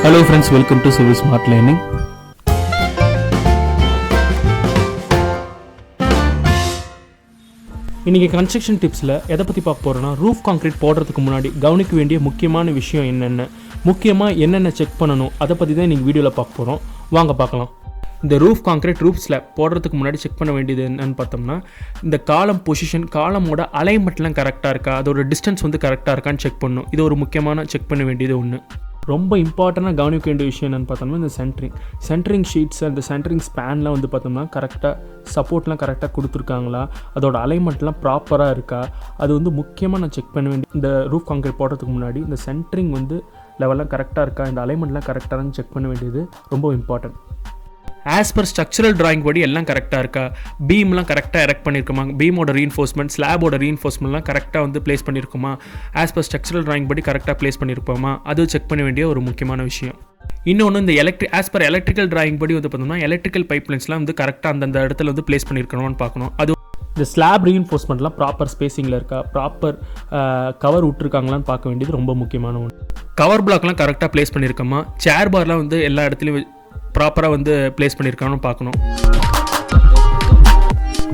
Hello friends, welcome to Civilsmartlearning. இன்னைக்கு construction டிப்ஸில் எதை பற்றி பார்க்க போகிறோன்னா, ரூஃப் கான்க்ரீட் போடுறதுக்கு முன்னாடி கவனிக்க வேண்டிய முக்கியமான விஷயம் முக்கியமாக என்னென்ன செக் பண்ணணும் அதை பற்றி தான் இன்றைக்கி வீடியோவில் பார்க்க போகிறோம். வாங்க பார்க்கலாம். இந்த ரூஃப் கான்க்ரீட் ரூஃப் ஸ்லாப் போடுறதுக்கு முன்னாடி செக் பண்ண வேண்டியது என்னன்னு பார்த்தோம்னா, இந்த காலம் பொசிஷன், காலமோட அலைன்மெண்ட்லாம் கரெக்டாக இருக்கா, அதோட டிஸ்டன்ஸ் கரெக்டாக இருக்கான்னு செக் பண்ணணும். இது ஒரு முக்கியமான செக் பண்ண வேண்டியது ஒன்று. ரொம்ப இம்பார்ட்டண்ட்டாக கவனிக்க வேண்டிய விஷயம் என்னென்னு பார்த்தோம்னா, இந்த சென்ட்ரிங் ஷீட்ஸ், அந்த சென்ட்ரிங் ஸ்பேன்லாம் பார்த்தோம்னா கரெக்டாக சப்போர்ட்லாம் கரெக்டாக கொடுத்துருக்காங்களா, அதோட அலைன்மெண்ட்லாம் ப்ராப்பராக இருக்கா, அது முக்கியமாக நான் செக் பண்ண வேண்டிய. இந்த ரூஃப் கான்க்ரீட் போடுறதுக்கு முன்னாடி இந்த சென்ட்ரிங் லெவல்லாம் கரெக்டாக இருக்கா, இந்த அலைன்மெண்ட்லாம் கரெக்டாக செக் பண்ண வேண்டியது ரொம்ப important. As per structural drawing படி எல்லாம் கரெக்டாக இருக்கா, பீம்லாம் கரெக்டாக எரெக்ட் பண்ணியிருக்குமா, பீமோட ரீஎன்ஃபோர்ஸ்மெண்ட், ஸ்லாபோட ரீஎன்ஃபோர்ஸ்மெண்ட்லாம் கரெக்டாக ப்ளேஸ் பண்ணியிருக்குமா, ஆஸ் பர் ஸ்ட்ரக்சரல் டிராயிங் படி கரெக்டாக ப்ளேஸ் பண்ணியிருப்போமா, அது செக் பண்ண வேண்டிய ஒரு முக்கியமான விஷயம். இன்னொன்று, இந்த ஆஸ் பர் எலக்ட்ரிக்கல் டிராயிங் படி பார்த்தோம்னா எலக்ட்ரிக்கல் பைப்லைன்ஸ்லாம் கரெக்டாக அந்தந்த இடத்துல ப்ளேஸ் பண்ணியிருக்கணும்னு பார்க்கணும். அது இந்த ஸ்லாப் ரீஎன்ஃபோர்ஸ்மெண்ட்லாம் ப்ராப்பர் ஸ்பேசிங்கில் இருக்கா, ப்ராப்பர் கவர் விட்டுருக்காங்களான்னு பார்க்க வேண்டியது ரொம்ப முக்கியமான ஒன்று. கவர் பிளாக்லாம் கரெக்டாக ப்ளேஸ் பண்ணியிருக்கோமா, சேர் பார்லாம் எல்லா இடத்துலையும் ப்ராப்பராக ப்ளேஸ் பண்ணியிருக்கான்னு பார்க்கணும்.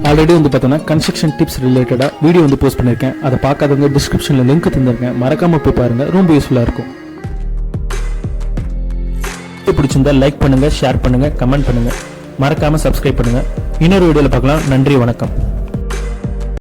ஆல்ரெடி பார்த்தோன்னா கன்ஸ்ட்ரக்ஷன் டிப்ஸ் ரிலேட்டடாக வீடியோ போஸ்ட் பண்ணியிருக்கேன். அதை பார்க்காதவங்க டிஸ்கிரிப்ஷனில் லிங்க் தந்திருக்கேன், மறக்காமல் போய் பாருங்கள், ரொம்ப யூஸ்ஃபுல்லாக இருக்கும். பிடிச்சிருந்தா லைக் பண்ணுங்கள், ஷேர் பண்ணுங்கள், கமெண்ட் பண்ணுங்கள், மறக்காமல் சப்ஸ்கிரைப் பண்ணுங்கள். இன்னொரு வீடியோவில் பார்க்கலாம். நன்றி, வணக்கம்.